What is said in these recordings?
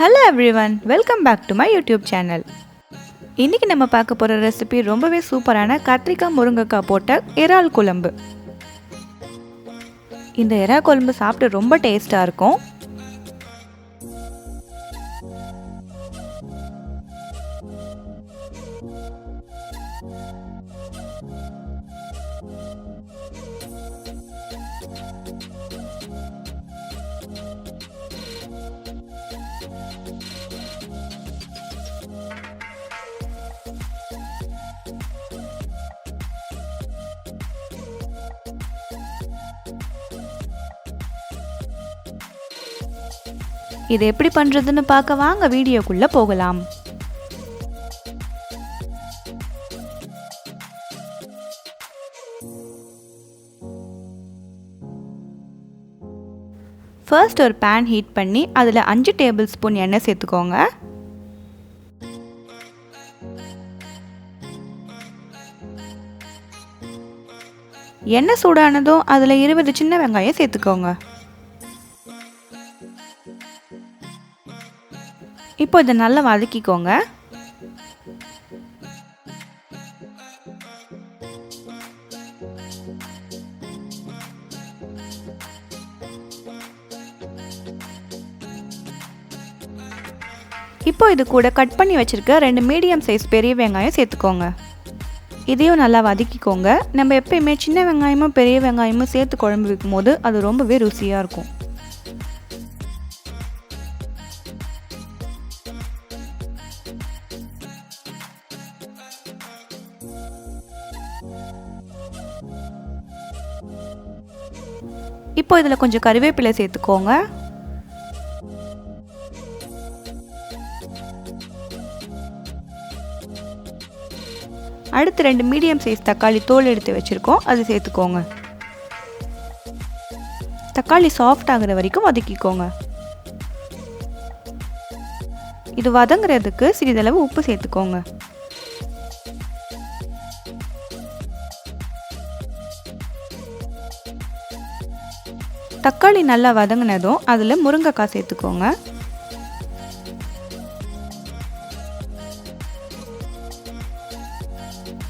Hello everyone, welcome back to my YouTube channel. இன்னைக்கு நம்ம பார்க்க போற ரெசிபி ரொம்பவே சூப்பரான கத்திரிக்காய் முருங்கைக்காய் போட்ட இறால் குழம்பு. இந்த இறால் குழம்பு சாப்பிட ரொம்ப டேஸ்டா இருக்கும். இது எப்படி பண்றதுன்னு பார்க்க வாங்க வீடியோக்குள்ள போகலாம். ஃபர்ஸ்ட் ஒரு pan ஹீட் பண்ணி அதுல 5 டேபிள் ஸ்பூன் எண்ணெய் சேர்த்துக்கோங்க. எண்ணெய் சூடானதும் அதுல 20 சின்ன வெங்காயம் சேர்த்துக்கோங்க. இப்போ இதை நல்லா வதக்கிக்கோங்க. இப்போ இது கூட கட் பண்ணி வச்சிருக்க 2 மீடியம் சைஸ் பெரிய வெங்காயம் சேர்த்துக்கோங்க. இதையும் நல்லா வதக்கிக்கோங்க. நம்ம எப்பயுமே சின்ன வெங்காயமும் பெரிய வெங்காயமும் சேர்த்து குழம்பு வைக்கும் போது அது ரொம்பவே ருசியாக இருக்கும். இப்போ இதில் கொஞ்சம் கறிவேப்பிலை சேர்த்துக்கோங்க. அடுத்து 2 மீடியம் சைஸ் தக்காளி தோல் எடுத்து வச்சிருக்கோம், அது சேர்த்துக்கோங்க. தக்காளி சாஃப்ட் ஆகுற வரைக்கும் வதக்கிக்கோங்க. இது வதங்குறதுக்கு சிறிதளவு உப்பு சேர்த்துக்கோங்க. தக்காளி நல்லா வதங்கினதும் அதில் முருங்கைக்காய் சேர்த்துக்கோங்க.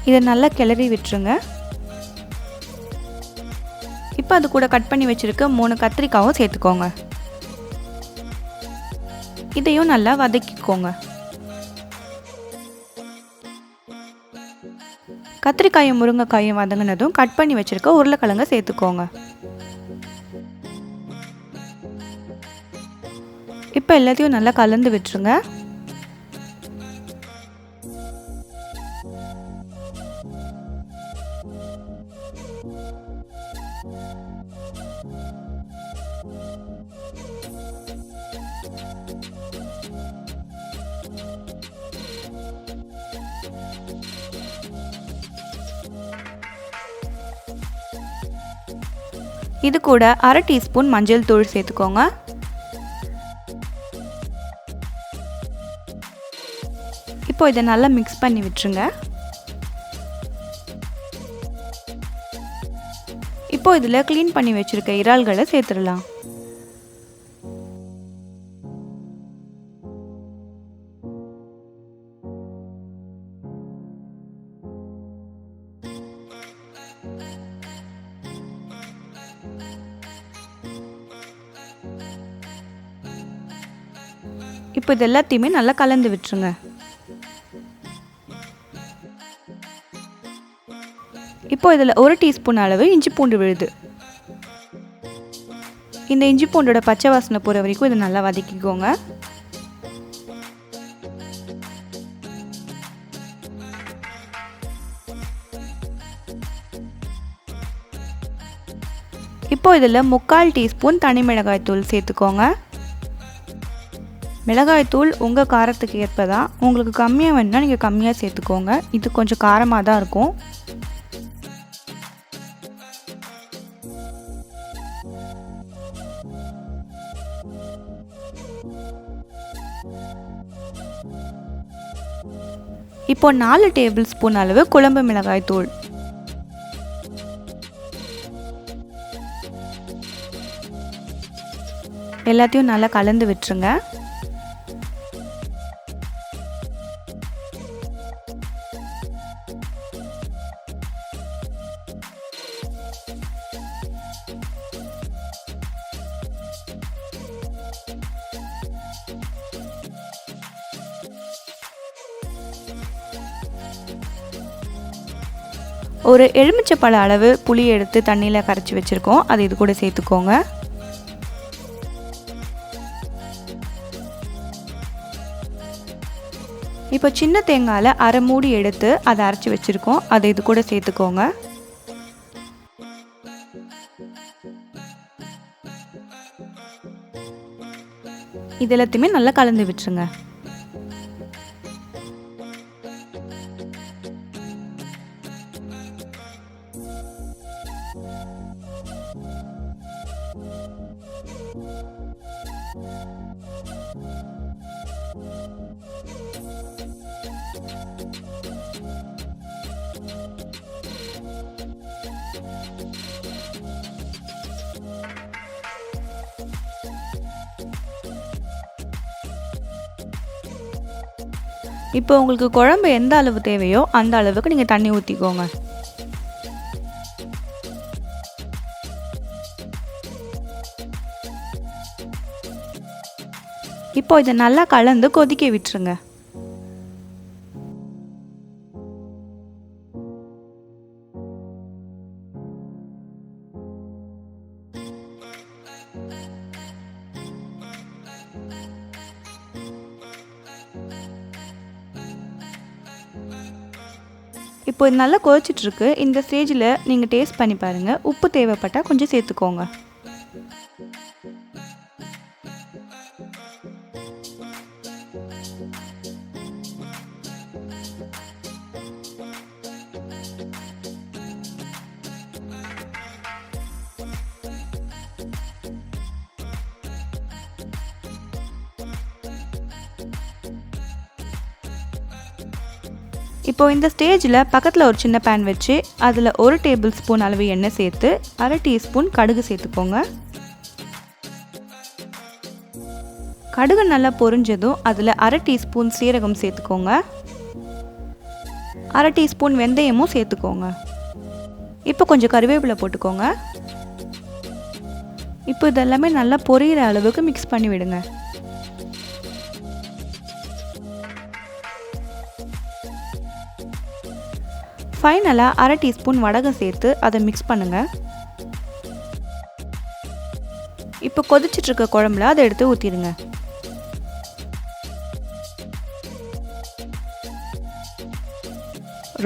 இதை நல்லா கிளறி விட்டுருங்க. இப்போ அது கூட கட் பண்ணி வச்சிருக்க 3 கத்திரிக்காயும் சேர்த்துக்கோங்க. இதையும் நல்லா வதக்கிக்கோங்க. கத்திரிக்காயும் முருங்கைக்காயும் வதங்கினதும் கட் பண்ணி வச்சிருக்க உருளைக்கிழங்கை சேர்த்துக்கோங்க. இப்போ எல்லாத்தையும் நல்லா கலந்து விட்டுருங்க. இது கூட 1/2 டீஸ்பூன் மஞ்சள் தூள் சேர்த்துக்கோங்க. இப்போ இதை நல்லா மிக்ஸ் பண்ணி விட்டுருங்க. இப்போ இதில் க்ளீன் பண்ணி வச்சிருக்க இறால்களை சேர்த்துடலாம். இப்போ இது எல்லாத்தையுமே நல்லா கலந்து விட்டுருங்க. இப்போ இதில் 1 டீஸ்பூன் அளவு இஞ்சி பூண்டு விழுது. இந்த இஞ்சி பூண்டோட பச்சை வாசனை போகிற வரைக்கும் இதை நல்லா வதக்கிக்கோங்க. இப்போ இதில் 3/4 டீஸ்பூன் தனி மிளகாய் தூள் சேர்த்துக்கோங்க. மிளகாய் தூள் உங்கள் காரத்துக்கு ஏற்பதான். உங்களுக்கு கம்மியாக வேணும்னா நீங்கள் கம்மியாக சேர்த்துக்கோங்க. இது கொஞ்சம் காரமாக தான் இருக்கும். இப்போ 4 டேபிள் ஸ்பூன் அளவு குழம்பு மிளகாய் தூள், எல்லாத்தையும் நல்லா கலந்து விட்டுருங்க. ஒரு எலுமிச்சைப்பழ அளவு புளி எடுத்து தண்ணியில் கரைச்சி வச்சுருக்கோம், அது இது கூட சேர்த்துக்கோங்க. இப்போ சின்ன தேங்காயில் அரை மூடி எடுத்து அதை அரைச்சி வச்சுருக்கோம், அதை இது கூட சேர்த்துக்கோங்க. இது எல்லாத்தையுமே நல்லா கலந்து விட்டுருங்க. இப்போ உங்களுக்கு குழம்பு எந்த அளவு தேவையோ அந்த அளவுக்கு நீங்கள் தண்ணி ஊற்றிக்கோங்க. இப்போ இதை நல்லா கலந்து கொதிக்க விட்டுருங்க. இப்போ இது நல்லா கொதிச்சிட்ருக்கு. இந்த ஸ்டேஜில் நீங்கள் டேஸ்ட் பண்ணி பாருங்கள். உப்பு தேவைப்பட்டால் கொஞ்சம் சேர்த்துக்கோங்க. இப்போ இந்த ஸ்டேஜில் பக்கத்தில் ஒரு சின்ன பேன் வச்சு அதில் 1 டேபிள் ஸ்பூன் அளவு எண்ணெய் சேர்த்து அரை டீஸ்பூன் கடுகு சேர்த்துக்கோங்க. கடுகு நல்லா பொரிஞ்சதும் அதில் அரை டீஸ்பூன் சீரகம் சேர்த்துக்கோங்க. அரை டீஸ்பூன் வெந்தயமும் சேர்த்துக்கோங்க. இப்போ கொஞ்சம் கருவேப்பிலை போட்டுக்கோங்க. இப்போ இதெல்லாமே நல்லா பொரியிற அளவுக்கு மிக்ஸ் பண்ணி விடுங்க. ஃபைனலாக அரை டீஸ்பூன் வடகம் சேர்த்து அதை மிக்ஸ் பண்ணுங்கள். இப்போ கொதிச்சிட்ருக்க குழம்புல அதை எடுத்து ஊற்றிடுங்க.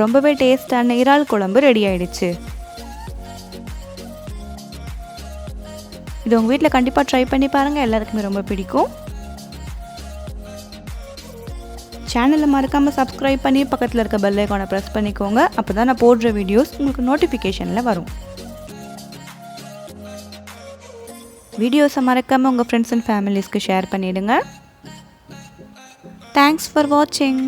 ரொம்பவே டேஸ்டான இறால் குழம்பு ரெடி ஆயிடுச்சு. இது உங்கள் வீட்டில் கண்டிப்பாக ட்ரை பண்ணி பாருங்கள், எல்லாருக்குமே ரொம்ப பிடிக்கும். சேனலை மறக்காமல் சப்ஸ்கிரைப் பண்ணி பக்கத்தில் இருக்க பெல் ஐகானை ப்ரெஸ் பண்ணிக்கோங்க. அப்போ தான் நான் போடுற வீடியோஸ் உங்களுக்கு நோட்டிஃபிகேஷனில் வரும். வீடியோஸை மறக்காமல் உங்கள் ஃப்ரெண்ட்ஸ் அண்ட் ஃபேமிலிஸ்க்கு ஷேர் பண்ணிவிடுங்க. தேங்க்ஸ் ஃபார் வாட்சிங்.